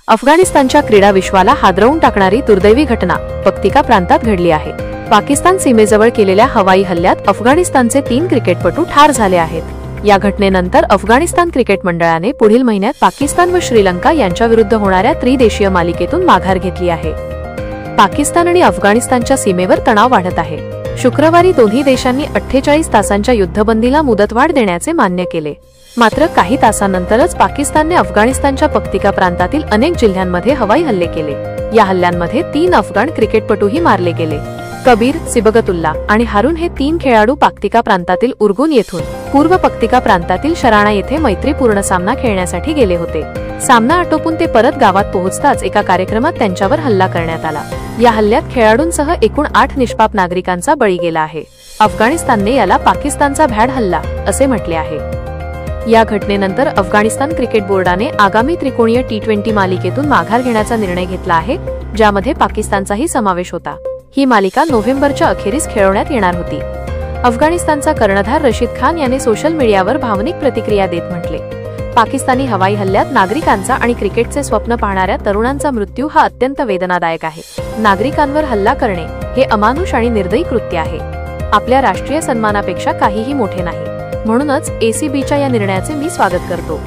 अफगाणिस्तानच्या क्रीडा विश्वाला हादरवून टाकणारी दुर्दैवी घटना पक्तिका प्रांतात घडली आहे। पाकिस्तान सीमेजवळ केलेल्या हवाई हल्ल्यात अफगाणिस्तानचे 3 क्रिकेटपटू ठार झाले आहेत। या घटनेनंतर अफगाणिस्तान क्रिकेट मंडळाने पुढील महिन्यात पाकिस्तान व श्रीलंका यांच्याविरुद्ध होणाऱ्या त्रिदेशीय मालिकेतून माघार घेतली आहे। पाकिस्तान आणि अफगाणिस्तानच्या सीमेवर तणाव वाढत आहे। शुक्रवारी दोन्ही देशांनी 48 तासांच्या युद्धबंदीला मुदतवाढ देण्याचे मान्य केले। मात्र काही तासांनंतरच पाकिस्तानने अफगाणिस्तानच्या पक्तिका प्रांतातील अनेक जिल्ह्यांमध्ये हवाई हल्ले केले। या हल्ल्यांमध्ये 3 अफगाण क्रिकेटपटूही मारले गेले। कबीर, सिबगतुल्ला आणि हारून हे 3 खेळाडू पक्तिका प्रांतातील उर्गुन येथून पूर्व पक्तिका प्रांतातील शराणा येथे मैत्रीपूर्ण सामना खेळण्यासाठी गेले होते। सामना आटोपून ते परत गावात पोहोचताच एका कार्यक्रमात त्यांच्यावर हल्ला करण्यात आला। या हल्ल्यात खेळाडूंसह एकूण 8 निष्पाप नागरिकांचा बळी गेला आहे। अफगाणिस्तानने याला पाकिस्तानचा भ्याड हल्ला असे म्हटले आहे। या घटनेनंतर अफगाणिस्तान क्रिकेट बोर्डाने आगामी त्रिकोणीय T20 मालिकेतून माघार घेण्याचा निर्णय घेतला आहे, ज्यामध्ये पाकिस्तानचाही समावेश होता। ही मालिका नोव्हेंबरच्या अखेरीस खेळवण्यात येणार होती। अफगाणिस्तानचा कर्णधार रशीद खान याने सोशल मीडियावर भावनिक प्रतिक्रिया देत म्हटले, पाकिस्तानी हवाई हल्ल्यात नागरिकांचा आणि क्रिकेटचे स्वप्न पाहणाऱ्या तरुणांचा मृत्यू हा अत्यंत वेदनादायक आहे। नागरिकांवर हल्ला करणे हे अमानुष आणि निर्दयी कृत्य आहे। आपल्या राष्ट्रीय सन्मानापेक्षा काहीही मोठे नाही। म्हणूनच ACBच्या या निर्णयाचे मी स्वागत करतो।